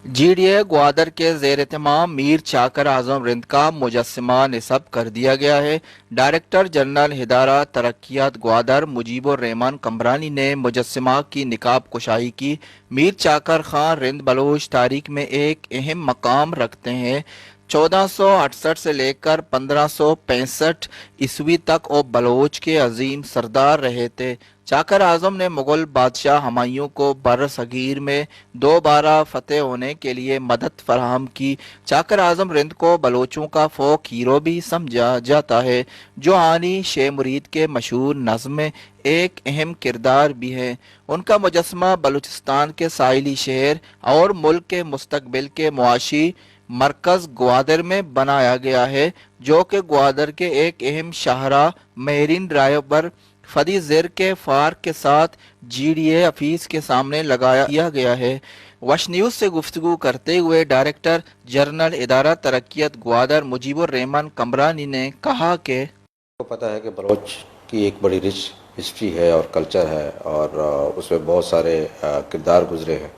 GDA Gwadar के ज़ेर एहतमाम मीर चाकर आज़म रिंद का मुजस्समा निसब कर दिया गया है। डायरेक्टर जनरल हिदारा तरक्यात ग्वादर मुजीबुर रहमान कमरानी ने मुजस्समा की निकाब कुशाई की। मीर चाकर खां रिंद बलोच तारीख में एक अहम मकाम रखते हैं। 1468 से लेकर 1565 ईस्वी तक वो बलोच के अजीम सरदार रहे थे। चाकर आजम ने मुगल बादशाह हुमायूं को बर सगीर में दोबारा फतेह होने के लिए मदद फराहम की। चाकर आजम रिंद को बलोचों का फोक हीरो भी समझा जाता है, जो आनी शे मुरीद के मशहूर नज़्म में एक अहम किरदार भी है। उनका मुजस्समा बलूचिस्तान के साहिली शहर और मुल्क के मुस्तकबिल के मुआशी मरकज ग्वादर में बनाया गया है, जो कि ग्वादर के एक अहम शाहरा मेरीन ड्राइव पर फदी ज़ेर के फार के साथ GDA ऑफिस के सामने लगाया किया गया है। वश न्यूज़ से गुफ्तगू करते हुए डायरेक्टर जनरल इदारा तरक्यात ग्वादर मुजीबुर रहमान कमरानी ने कहा कि आपको पता है कि बलोच की एक बड़ी रिच हिस्ट्री है और कल्चर है, और उसमें बहुत सारे किरदार गुजरे हैं।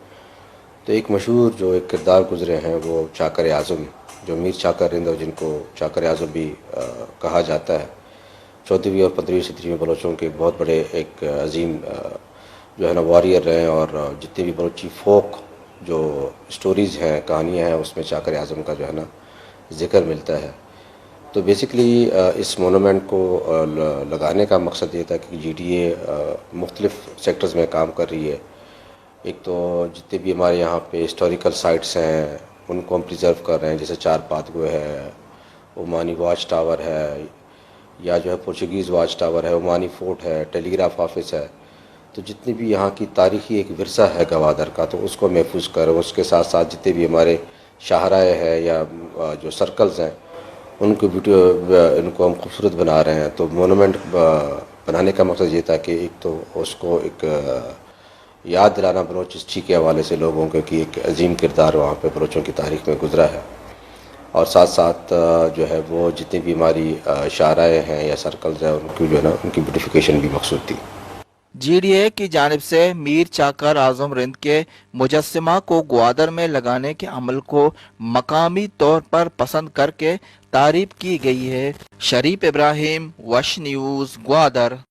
तो एक मशहूर जो एक किरदार गुजरे हैं वो चाकर आज़म, जो मीर चाकर रिंद, जिनको चाकर आज़म भी कहा जाता है, 14वीं और 15वीं सदी में बलोचों के बहुत बड़े एक अजीम जो है ना वॉरियर रहे, और जितने भी बलोची फोक जो स्टोरीज़ हैं, कहानियाँ हैं, उसमें चाकर आज़म का जो है ना ज़िक्र मिलता है। तो बेसिकली इस मोनूमेंट को लगाने का मकसद ये था कि GDA मुख्तलिफ़ सेक्टर्स में काम कर रही है। एक तो जितने भी हमारे यहाँ पे हिस्टोरिकल साइट्स हैं उनको हम प्रिजर्व कर रहे हैं, जैसे चार पातगुए है, ओमानी वाच टावर है, या जो है पोर्चुगीज़ वाच टावर है, ओमानी फोर्ट है, टेलीग्राफ ऑफिस है। तो जितनी भी यहाँ की तारीखी एक विरसा है गवादर का, तो उसको महफूज कर, उसके साथ साथ जितने भी हमारे शाहराए हैं या जो सर्कल्स हैं उनको इनको हम खूबसूरत बना रहे हैं। तो मोनूमेंट बनाने का मकसद ये था कि एक तो उसको एक याद दिलाना बलोच हिस्ट्री के हवाले से लोगों को कि एक अजीम किरदार वहाँ पे बलोचों की तारीख में गुजरा है, और साथ साथ जो है वो जितनी भी हमारी शाहराए हैं या सर्कल्स हैं उनकी जो है ना उनकी ब्यूटिफिकेशन भी मकसूद थी। GDA की जानिब से मीर चाकर आजम रिंद के मुजस्समा को ग्वादर में लगाने के अमल को मकामी तौर पर पसंद करके तारीफ की गई है। शरीफ इब्राहिम, वश न्यूज़, ग्वादर।